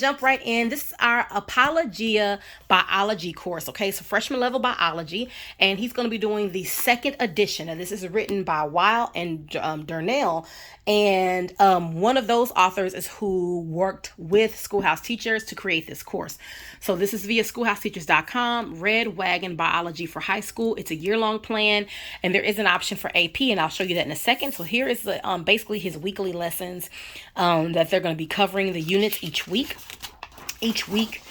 jump right in. This is our Apologia biology course. Okay, so freshman level biology, and he's going to be doing the second edition. And this is written by Weil and Durnell. And one of those authors is who worked with Schoolhouse Teachers to create this course. So this is via schoolhouseteachers.com, Red Wagon Biology for High School. It's a year-long plan, and there is an option for AP, and I'll show you that in a second. So here is the basically his weekly lessons that they're going to be covering the units each week. Each week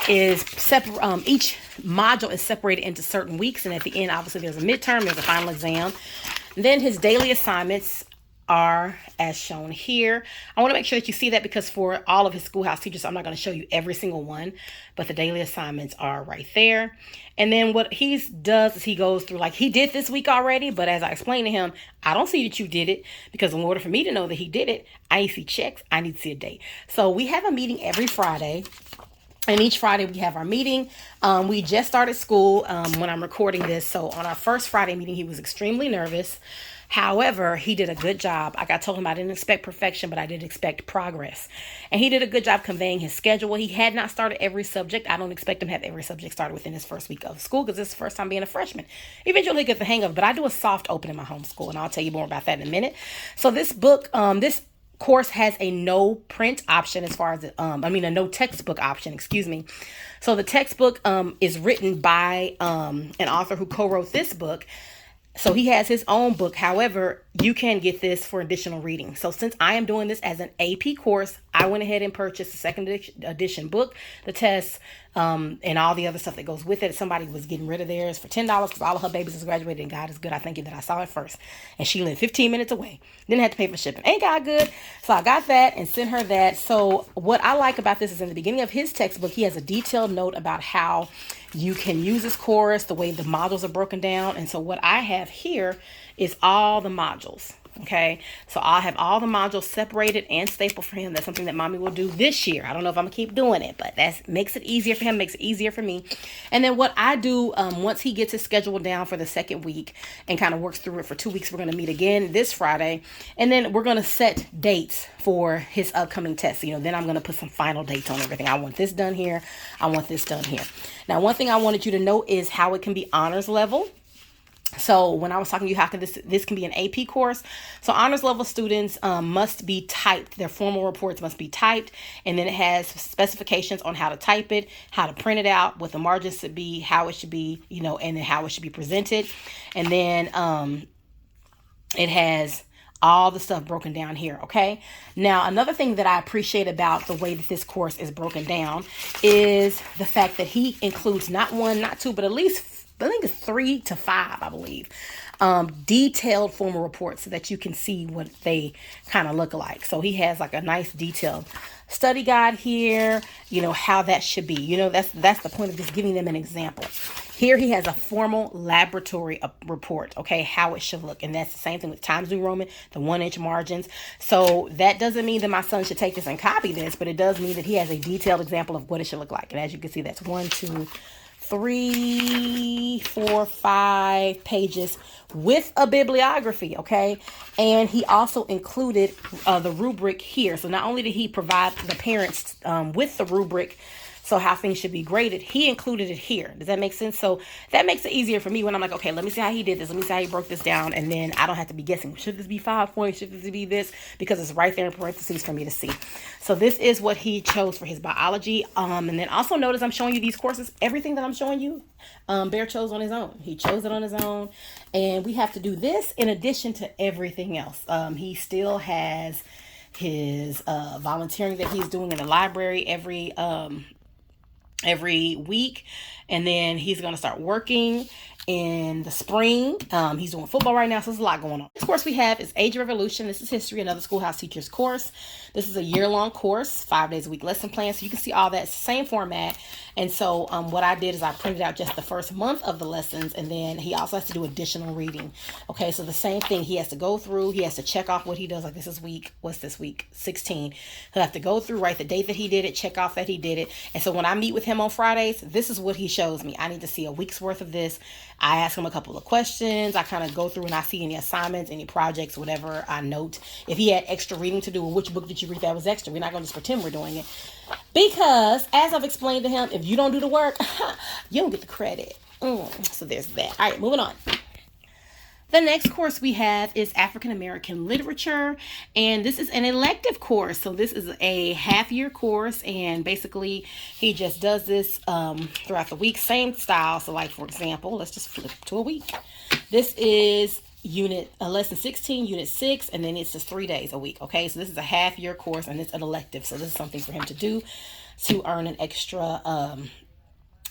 is separate. Each module is separated into certain weeks, and at the end, obviously, there's a midterm, there's a final exam. And then his daily assignments are as shown here. I want to make sure that you see that because for all of his Schoolhouse Teachers, I'm not going to show you every single one, but the daily assignments are right there. And then what he does is he goes through, like he did this week already, but as I explained to him, I don't see that you did it, because in order for me to know that he did it, I need to see checks, I need to see a date. So we have a meeting every Friday. And each Friday we have our meeting. We just started school when I'm recording this. So on our first Friday meeting, he was extremely nervous. However, he did a good job. Like I told him, I didn't expect perfection, but I did expect progress. And he did a good job conveying his schedule. He had not started every subject. I don't expect him to have every subject started within his first week of school, because this is the first time being a freshman. Eventually he'll get the hang of it, but I do a soft open in my homeschool, and I'll tell you more about that in a minute. So this book, this course has a no print option as far as a no textbook option, excuse me. So the textbook is written by an author who co-wrote this book. So he has his own book. However, you can get this for additional reading. So since I am doing this as an AP course, I went ahead and purchased the second edition book, the tests, and all the other stuff that goes with it. Somebody was getting rid of theirs for $10 because all of her babies has graduated, and God is good. I thank you that I saw it first. And she lived 15 minutes away. Didn't have to pay for shipping. Ain't God good? So I got that and sent her that. So what I like about this is in the beginning of his textbook, he has a detailed note about how you can use this course, the way the modules are broken down. And so what I have here is all the modules. Okay, so I'll have all the modules separated and stapled for him. That's something that mommy will do this year. I don't know if I'm gonna keep doing it, but that makes it easier for him, makes it easier for me. And then what I do once he gets his schedule down for the second week and kind of works through it for 2 weeks, we're gonna meet again this Friday, and then we're gonna set dates for his upcoming tests. Then I'm gonna put some final dates on everything. I want this done here. I want this done here. Now, one thing I wanted you to know is how it can be honors level. So when I was talking to you, how can this can be an AP course? So honors level students must be typed. Their formal reports must be typed. And then it has specifications on how to type it, how to print it out, what the margins should be, how it should be, and then how it should be presented. And then it has all the stuff broken down here. Okay. Now, another thing that I appreciate about the way that this course is broken down is the fact that he includes not one, not two, but at least I think it's 3 to 5, I believe, detailed formal reports so that you can see what they kind of look like. So he has like a nice detailed study guide here, how that should be. That's the point of just giving them an example. Here he has a formal laboratory report, okay, how it should look. And that's the same thing with Times New Roman, the 1-inch margins. So that doesn't mean that my son should take this and copy this, but it does mean that he has a detailed example of what it should look like. And as you can see, that's 1, 2, 3, 4, 5 pages with a bibliography, okay? And he also included the rubric here. So not only did he provide the parents with the rubric, so how things should be graded, he included it here. Does that make sense? So that makes it easier for me when I'm like, okay, let me see how he did this. Let me see how he broke this down. And then I don't have to be guessing. Should this be 5 points? Should this be this? Because it's right there in parentheses for me to see. So this is what he chose for his biology. And then also notice I'm showing you these courses. Everything that I'm showing you, Bear chose on his own. He chose it on his own. And we have to do this in addition to everything else. He still has his volunteering that he's doing in the library every week, and then he's going to start working in the spring. He's doing football right now, so there's a lot going on. This course we have is Age of Revolution. This is history, another Schoolhouse Teachers course. This is a year-long course, 5 days a week lesson plan, so you can see all that. It's the same format. And so what I did is I printed out just the first month of the lessons, and then he also has to do additional reading. Okay, so the same thing. He has to go through, he has to check off what he does. Like this is what's this week? 16. He'll have to go through, write the date that he did it, check off that he did it. And so when I meet with him on Fridays, this is what he shows me. I need to see a week's worth of this. I ask him a couple of questions. I kind of go through and I see any assignments, any projects, whatever. I note if he had extra reading to do, or which book did you read that was extra. We're not going to just pretend we're doing it. Because, as I've explained to him, if you don't do the work, you don't get the credit. So there's that. All right, moving on. The next course we have is African American Literature, and this is an elective course. So this is a half-year course, and basically he just does this throughout the week, same style. So like, for example, let's just flip to a week. This is lesson 16, unit 6, and then it's just 3 days a week. Okay, so this is a half-year course, and it's an elective. So this is something for him to do to earn an extra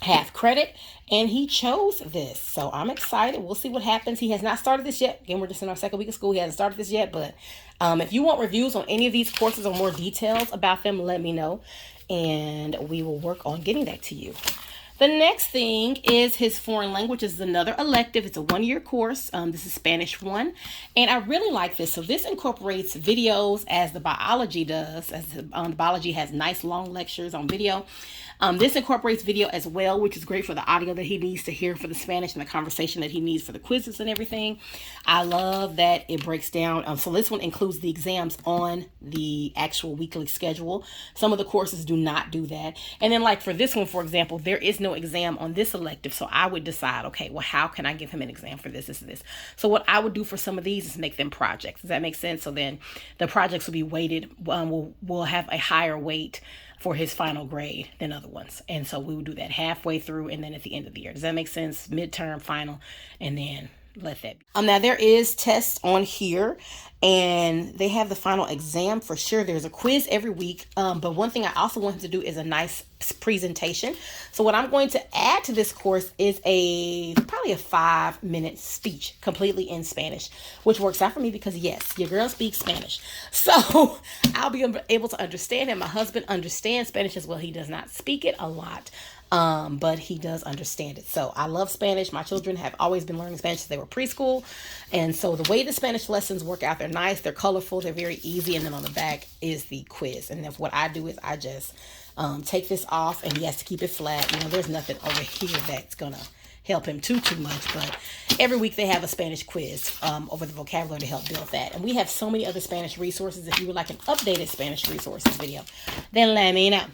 half credit, and he chose this, so I'm excited. We'll see what happens. He has not started this yet. Again, we're just in our second week of school. He hasn't started this yet, but if you want reviews on any of these courses or more details about them, let me know, and we will work on getting that to you. The next thing is his foreign language. This is another elective. It's a 1-year course. This is Spanish 1. And I really like this. So this incorporates videos as the biology does. As the biology has nice long lectures on video. This incorporates video as well, which is great for the audio that he needs to hear for the Spanish and the conversation that he needs for the quizzes and everything. I love that it breaks down. So this one includes the exams on the actual weekly schedule. Some of the courses do not do that. And then like for this one, for example, there is no exam on this elective. So I would decide, okay, well, how can I give him an exam for this, this. So what I would do for some of these is make them projects. Does that make sense? So then the projects will be weighted, will have a higher weight for his final grade than other ones. And so we would do that halfway through and then at the end of the year. Does that make sense? Midterm, final, and then let that be. Now there is tests on here, and they have the final exam for sure. There's a quiz every week. But one thing I also wanted to do is a nice presentation. So what I'm going to add to this course is probably a 5-minute speech completely in Spanish, which works out for me because yes, your girl speaks Spanish. So I'll be able to understand him. My husband understands Spanish as well. He does not speak it a lot. But he does understand it. So I love Spanish. My children have always been learning Spanish since they were preschool. And so the way the Spanish lessons work out, they're nice, they're colorful, they're very easy. And then on the back is the quiz. And then what I do is I just take this off, and he has to keep it flat. You know, there's nothing over here that's going to help him too much. But every week they have a Spanish quiz over the vocabulary to help build that. And we have so many other Spanish resources. If you would like an updated Spanish resources video, then let me know.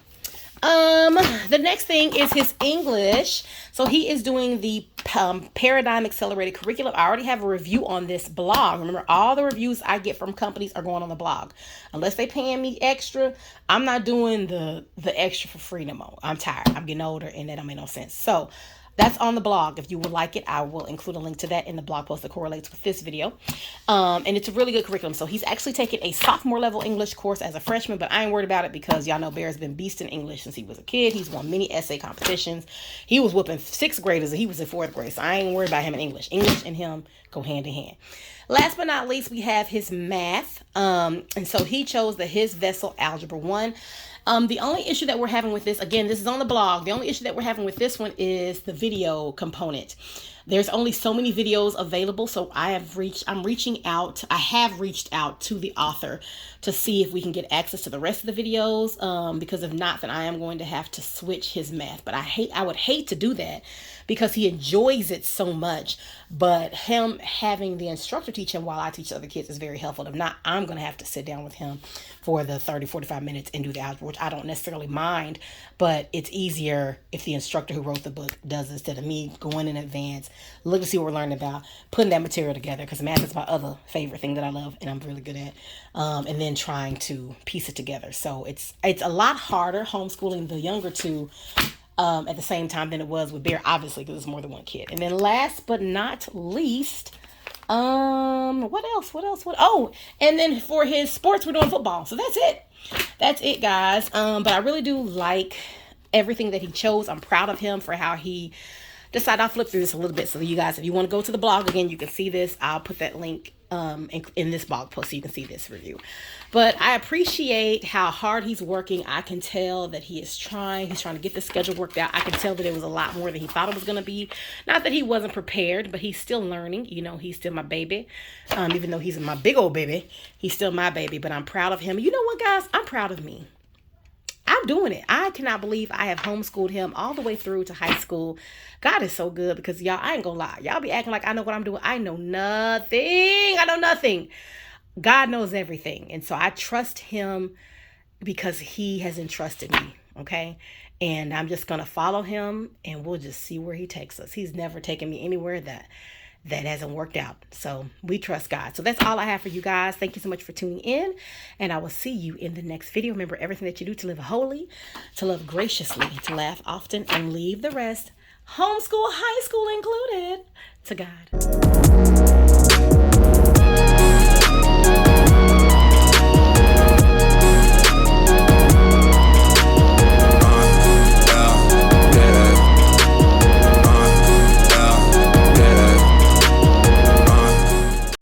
The next thing is his English. So he is doing the Paradigm Accelerated Curriculum. I already have a review on this blog. Remember, all the reviews I get from companies are going on the blog. Unless they paying me extra, I'm not doing the extra for free no more. I'm tired. I'm getting older, and that don't make no sense. So that's on the blog. If you would like it, I will include a link to that in the blog post that correlates with this video. And it's a really good curriculum. So he's actually taking a sophomore level English course as a freshman, but I ain't worried about it because y'all know Bear's been beasting English since he was a kid. He's won many essay competitions. He was whooping 6th graders and he was in 4th grade. So I ain't worried about him in English. English and him go hand in hand. Last but not least, we have his math. And so he chose his Vessel Algebra 1. The only issue that we're having with this, again, this is on the blog. The only issue that we're having with this one is the video component. There's only so many videos available. So I have reached out to the author to see if we can get access to the rest of the videos. Because if not, then I am going to have to switch his math. But I would hate to do that because he enjoys it so much. But him having the instructor teach him while I teach other kids is very helpful. If not, I'm going to have to sit down with him for the 30-45 minutes and do the algebra, which I don't necessarily mind, but it's easier if the instructor who wrote the book does it instead of me going in advance, look to see what we're learning about, putting that material together, because math is my other favorite thing that I love and I'm really good at, and then trying to piece it together. So it's a lot harder homeschooling the younger two at the same time than it was with Bear, obviously, because it's more than one kid. And then last but not least, what else? Oh, and then for his sports, we're doing football. So that's it, guys. But I really do like everything that he chose. I'm proud of him for how he decided. I'll flip through this a little bit. So you guys, if you want to go to the blog again, you can see this. I'll put that link in this blog post so you can see this review. But I appreciate how hard he's working. I can tell that he is trying. He's trying to get the schedule worked out. I can tell that it was a lot more than he thought it was going to be. Not that he wasn't prepared, but he's still learning. You know, he's still my baby. Even though he's my big old baby, he's still my baby. But I'm proud of him. You know what, guys? I'm proud of me. I I'm doing it. I cannot believe I have homeschooled him all the way through to high school. God is so good because y'all, I ain't gonna lie. Y'all be acting like I know what I'm doing. I know nothing. I know nothing. God knows everything. And so I trust him because he has entrusted me. Okay. And I'm just going to follow him and we'll just see where he takes us. He's never taken me anywhere that hasn't worked out. So we trust God. So that's all I have for you guys. Thank you so much for tuning in. And I will see you in the next video. Remember, everything that you do, to live holy, to love graciously, to laugh often, and leave the rest, homeschool, high school included, to God.